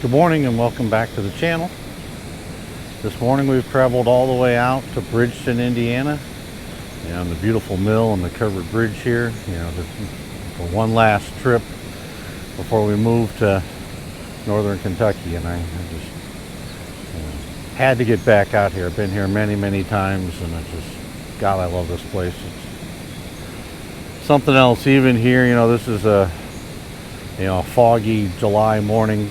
Good morning and welcome back to the channel. This morning we've traveled all the way out to Bridgeton, Indiana, and the beautiful mill and the covered bridge here, for one last trip before we move to northern Kentucky. And I just had to get back out here. I've been here many times, and God, I love this place. It's something else. Even here, this is a foggy July morning.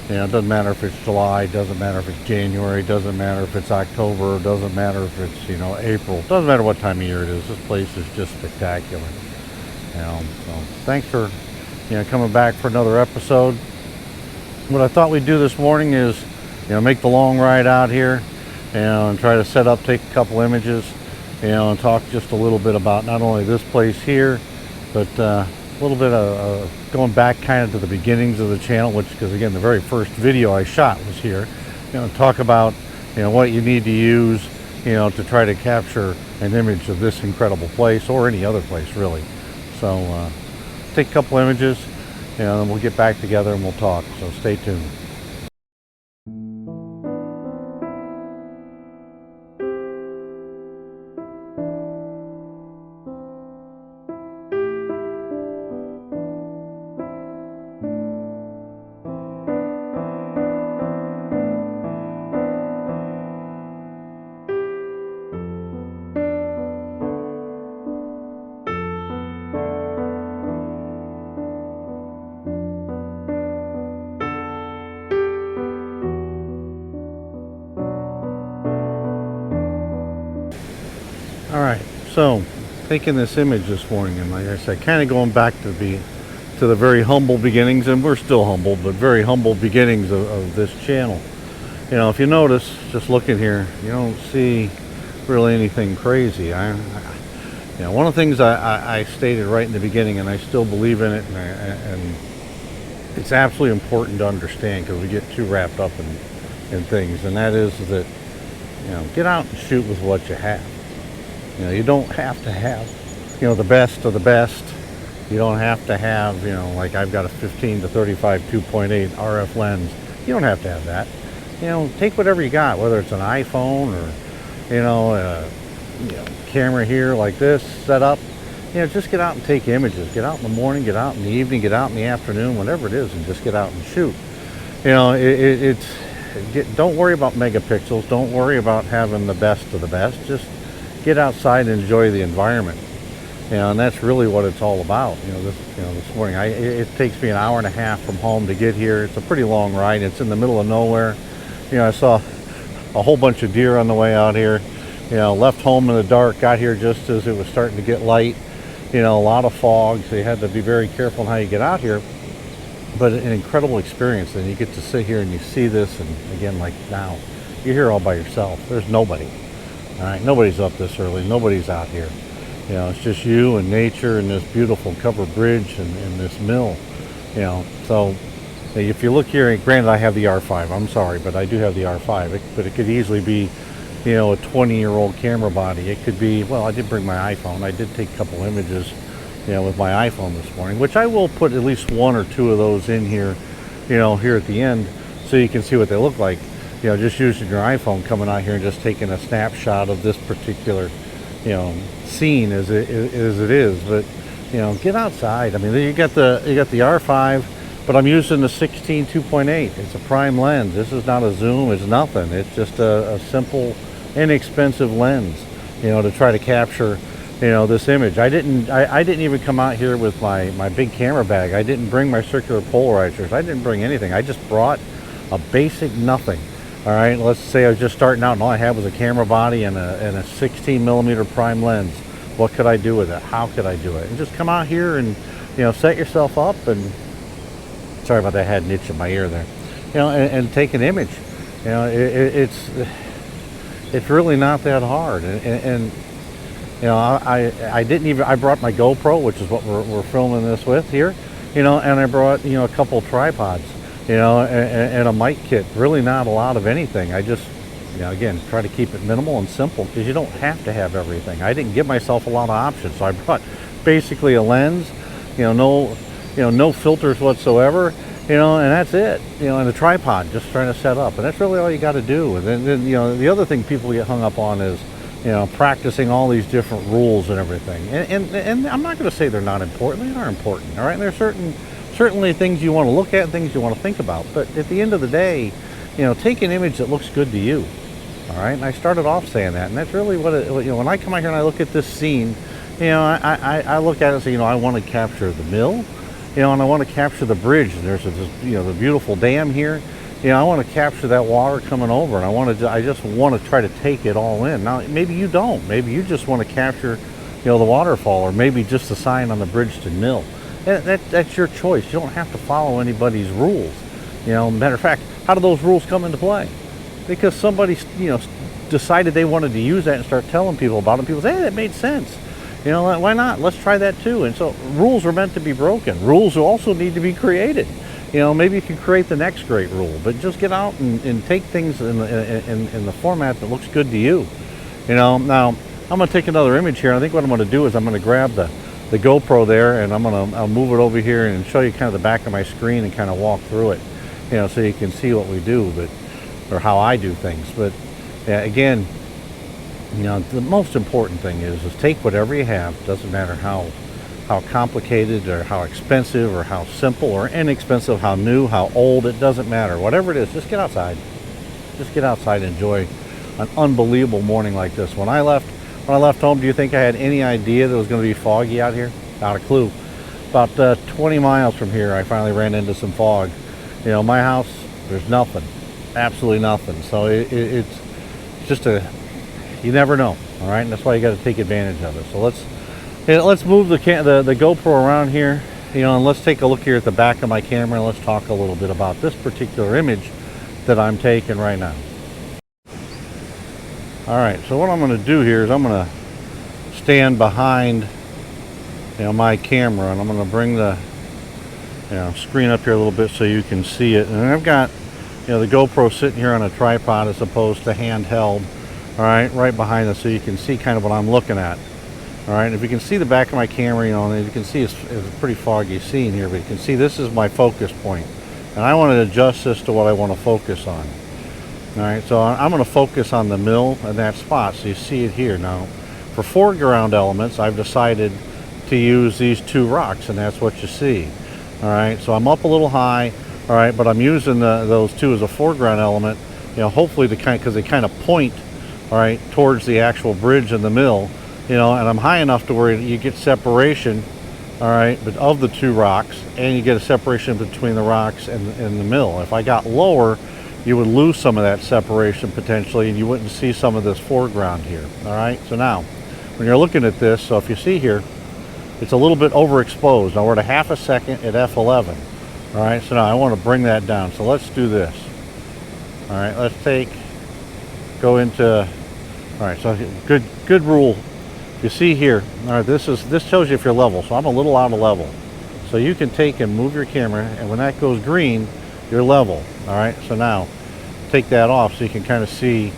It doesn't matter if it's July, doesn't matter if it's January, doesn't matter if it's October, doesn't matter if it's, April. Doesn't matter what time of year it is. This place is just spectacular. So thanks for, coming back for another episode. What I thought we'd do this morning is, make the long ride out here, and try to set up, take a couple images, and talk just a little bit about not only this place here, but a little bit of going back kind of to the beginnings of the channel, because again, the very first video I shot was here. Talk about what you need to use to try to capture an image of this incredible place, or any other place really. So take a couple images, and then we'll get back together and we'll talk. So stay tuned. All right, so taking this image this morning, and like I said, kind of going back to the very humble beginnings, and we're still humble, but very humble beginnings of this channel. If you notice, just looking here, you don't see really anything crazy. One of the things I stated right in the beginning, and I still believe in it, and it's absolutely important to understand, because we get too wrapped up in things, and that is that, get out and shoot with what you have. You don't have to have, the best of the best. You don't have to have, like I've got a 15 to 35 2.8 RF lens. You don't have to have that. Take whatever you got, whether it's an iPhone or, a camera here like this set up. Just get out and take images. Get out in the morning, get out in the evening, get out in the afternoon, whatever it is, and just get out and shoot. Don't worry about megapixels. Don't worry about having the best of the best. Just get outside and enjoy the environment, and that's really what it's all about. This morning, it takes me an hour and a half from home to get here. It's a pretty long ride. It's in the middle of nowhere. I saw a whole bunch of deer on the way out here. Left home in the dark, got here just as it was starting to get light. A lot of fog, so you had to be very careful on how you get out here. But an incredible experience, and you get to sit here and you see this, and again, like now, you're here all by yourself. There's nobody. All right, nobody's up this early. Nobody's out here. It's just you and nature and this beautiful covered bridge and this mill. So if you look here, granted I have the R5. I'm sorry, but I do have the R5. But it could easily be, a 20-year-old camera body. It could be. Well, I did bring my iPhone. I did take a couple images, with my iPhone this morning, which I will put at least one or two of those in here, here at the end, so you can see what they look like. Just using your iPhone, coming out here and just taking a snapshot of this particular, scene as it is. But, get outside. I mean, you got the R5, but I'm using the 16 2.8. It's a prime lens. This is not a zoom. It's nothing. It's just a simple, inexpensive lens, to try to capture, this image. I didn't even come out here with my big camera bag. I didn't bring my circular polarizers. I didn't bring anything. I just brought a basic nothing. All right, let's say I was just starting out and all I had was a camera body and a 16 millimeter prime lens. What could I do with it? How could I do it? And just come out here and, set yourself up and, sorry about that, I had an itch in my ear there, and take an image. It's really not that hard. And I brought my GoPro, which is what we're filming this with here, and I brought, a couple tripods. And a mic kit. Really not a lot of anything. I just, again, try to keep it minimal and simple, because you don't have to have everything. I didn't give myself a lot of options, so I brought basically a lens, no filters whatsoever, and that's it, and the tripod just trying to set up, and that's really all you got to do. And then, the other thing people get hung up on is, practicing all these different rules and everything. And I'm not going to say they're not important. They are important, all right? And there are certainly things you want to look at, things you want to think about. But at the end of the day, take an image that looks good to you, all right? And I started off saying that, and that's really what when I come out here and I look at this scene, I look at it and say, I want to capture the mill, and I want to capture the bridge. There's this, the beautiful dam here. I want to capture that water coming over, and I just want to try to take it all in. Now, maybe you don't. Maybe you just want to capture, the waterfall, or maybe just the sign on the Bridgeton Mill. That's your choice. You don't have to follow anybody's rules. Matter of fact, how do those rules come into play? Because somebody, decided they wanted to use that and start telling people about it. People say, hey, that made sense. Why not? Let's try that too. And so rules are meant to be broken. Rules also need to be created. Maybe you can create the next great rule, but just get out and take things in the format that looks good to you. Now, I'm going to take another image here. I think what I'm going to do is I'm going to grab the GoPro there, and I'll move it over here and show you kind of the back of my screen and kind of walk through it, so you can see what we do, or how I do things. But yeah, again, the most important thing is take whatever you have. Doesn't matter how complicated or how expensive or how simple or inexpensive, how new, how old, it doesn't matter. Whatever it is, just get outside. Just get outside and enjoy an unbelievable morning like this. When I left home, do you think I had any idea that it was going to be foggy out here? Not a clue. About 20 miles from here, I finally ran into some fog. My house, there's nothing, absolutely nothing. So it's just you never know, all right? And that's why you got to take advantage of it. So let's move the GoPro around here, and let's take a look here at the back of my camera, and let's talk a little bit about this particular image that I'm taking right now. All right, so what I'm going to do here is I'm going to stand behind, my camera, and I'm going to bring the screen up here a little bit so you can see it. And I've got the GoPro sitting here on a tripod as opposed to handheld, all right behind us, so you can see kind of what I'm looking at. All right, if you can see the back of my camera, and you can see it's a pretty foggy scene here, but you can see this is my focus point, and I want to adjust this to what I want to focus on. All right, so I'm going to focus on the mill and that spot, so you see it here. Now, for foreground elements, I've decided to use these two rocks, and that's what you see. All right, so I'm up a little high, all right, but I'm using those two as a foreground element, hopefully because they kind of point, all right, towards the actual bridge and the mill. And I'm high enough to where you get separation, all right, but of the two rocks, and you get a separation between the rocks and the mill. If I got lower, you would lose some of that separation potentially, and you wouldn't see some of this foreground here, all right? So now, when you're looking at this, so if you see here, it's a little bit overexposed. Now we're at a half a second at F11, all right? So now I want to bring that down. So let's do this, all right? Let's go into, all right, so good rule. You see here, all right, this tells you if you're level, so I'm a little out of level. So you can take and move your camera, and when that goes green, you're level, all right? So now, take that off so you can kind of see,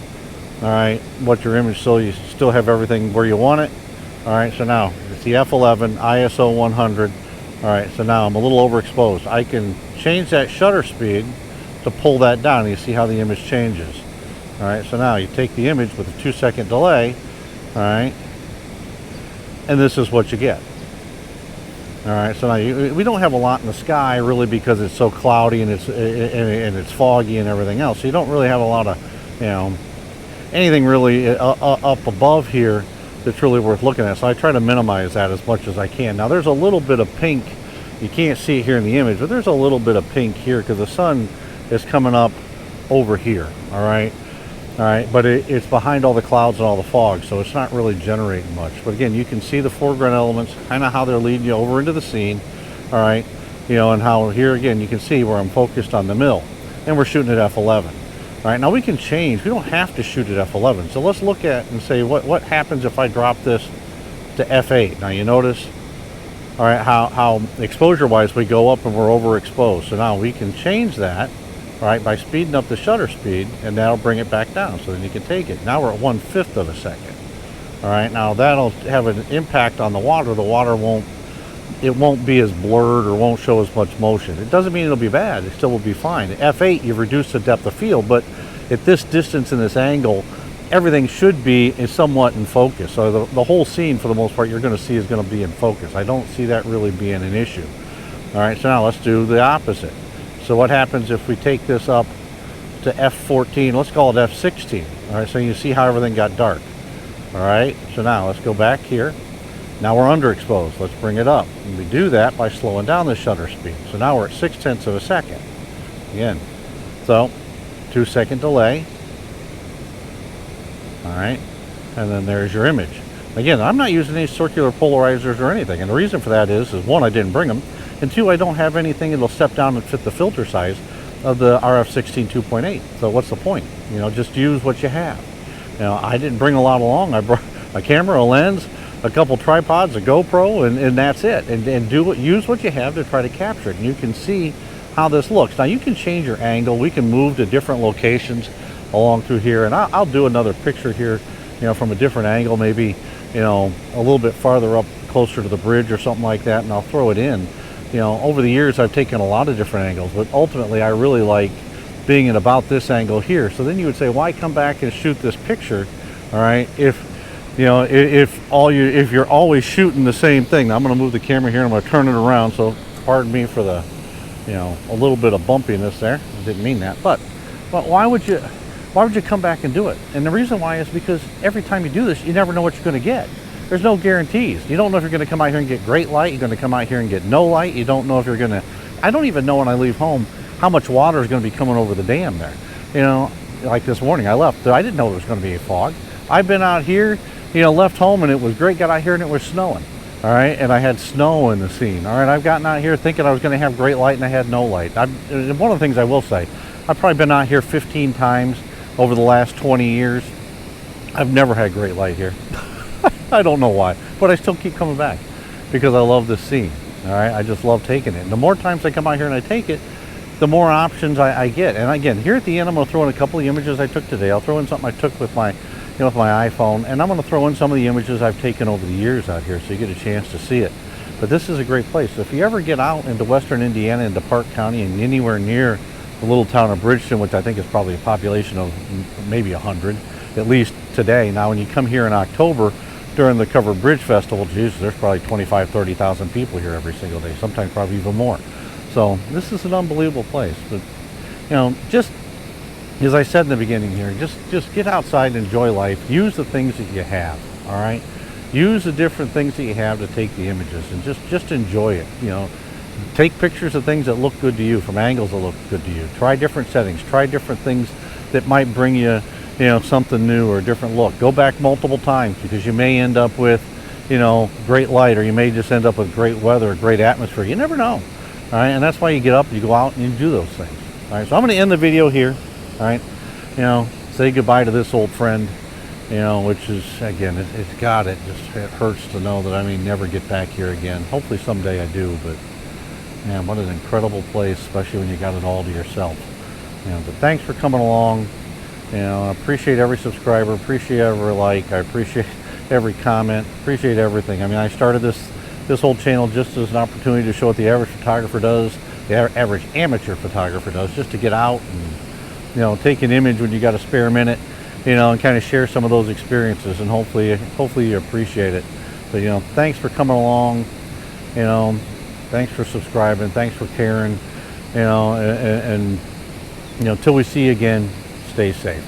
all right, what your image, so you still have everything where you want it. All right, so now, it's the F11, ISO 100, all right, so now I'm a little overexposed. I can change that shutter speed to pull that down, and you see how the image changes. All right, so now you take the image with a 2-second delay, all right, and this is what you get. All right, so now we don't have a lot in the sky really because it's so cloudy and it's foggy and everything else. So you don't really have a lot of, anything really up above here that's really worth looking at. So I try to minimize that as much as I can. Now there's a little bit of pink. You can't see it here in the image, but there's a little bit of pink here because the sun is coming up over here. All right. All right, but it's behind all the clouds and all the fog, so it's not really generating much. But again, you can see the foreground elements, kind of how they're leading you over into the scene, all right, and how here again you can see where I'm focused on the mill, and we're shooting at F11. All right, now we can change. We don't have to shoot at F11. So let's look at and say what happens if I drop this to F8. Now you notice, all right, how exposure-wise we go up and we're overexposed. So now we can change that. All right, by speeding up the shutter speed, and that'll bring it back down, so then you can take it. Now we're at 1/5 of a second. All right, now that'll have an impact on the water. The water won't, it won't be as blurred or won't show as much motion. It doesn't mean it'll be bad. It still will be fine. F8, you've reduced the depth of field, but at this distance and this angle, everything should be somewhat in focus. So the whole scene, for the most part, you're going to see is going to be in focus. I don't see that really being an issue. All right, so now let's do the opposite. So what happens if we take this up to F14? Let's call it F16. All right, so you see how everything got dark. All right, so now let's go back here. Now we're underexposed. Let's bring it up. And we do that by slowing down the shutter speed. So now we're at 0.6 of a second. Again, so 2-second delay. All right, and then there's your image. Again, I'm not using any circular polarizers or anything, and the reason for that is one, I didn't bring them, and two, I don't have anything that'll step down and fit the filter size of the RF16 2.8. So what's the point? You know, just use what you have. You know, I didn't bring a lot along. I brought a camera, a lens, a couple tripods, a GoPro, and that's it. And use what you have to try to capture it. And you can see how this looks. Now you can change your angle. We can move to different locations along through here, and I'll do another picture here, you know, from a different angle, maybe, you know, a little bit farther up closer to the bridge or something like that, and I'll throw it in. You know, over the years I've taken a lot of different angles, but ultimately I really like being in about this angle here. So then you would say, why come back and shoot this picture, all right, if you know, if you're always shooting the same thing. Now I'm going to move the camera here and I'm going to turn it around, so pardon me for the, you know, a little bit of bumpiness there. I didn't mean that, but why would you come back and do it? And the reason why is because every time you do this, you never know what you're going to get. There's no guarantees. You don't know if you're going to come out here and get great light. You're going to come out here and get no light. You don't know if you're going to, I don't even know when I leave home how much water is going to be coming over the dam there. You know, like this morning I left, I didn't know there was going to be a fog. I've been out here, you know, left home and it was great, got out here and it was snowing. All right, and I had snow in the scene. All right, I've gotten out here thinking I was going to have great light and I had no light. One of the things I will say, I've probably been out here 15 times over the last 20 years. I've never had great light here. I don't know why, but I still keep coming back because I love this scene. All right, I just love taking it. And the more times I come out here and I take it, the more options I get. And again, here at the end, I'm going to throw in a couple of images I took today. I'll throw in something I took with my, with my iPhone, and I'm going to throw in some of the images I've taken over the years out here, so you get a chance to see it. But this is a great place. So if you ever get out into western Indiana, into Park County, and anywhere near the little town of Bridgeton, which I think is probably a population of maybe 100, at least today. Now, when you come here in October during the Covered Bridge Festival, Jesus, there's probably 25, 30,000 people here every single day, sometimes probably even more. So this is an unbelievable place. But, you know, just as I said in the beginning here, just get outside and enjoy life. Use the things that you have, all right? Use the different things that you have to take the images, and just enjoy it. You know, take pictures of things that look good to you, from angles that look good to you. Try different settings. Try different things that might bring you, you know, something new or a different look. Go back multiple times, because you may end up with, you know, great light, or you may just end up with great weather, great atmosphere. You never know, all right? And that's why you get up, you go out, and you do those things. All right, so I'm going to end the video here. All right, you know, say goodbye to this old friend, you know, which is, again, it hurts to know that I may never get back here again. Hopefully someday I do, but man, what an incredible place, especially when you got it all to yourself. You know, but thanks for coming along. You know, I appreciate every subscriber, appreciate every like, I appreciate every comment, appreciate everything. I mean, I started this whole channel just as an opportunity to show what the average photographer does, the average amateur photographer does, just to get out and, you know, take an image when you got a spare minute, you know, and kind of share some of those experiences, and hopefully you appreciate it. But, you know, thanks for coming along, you know, thanks for subscribing, thanks for caring, you know, and you know, till we see you again, stay safe.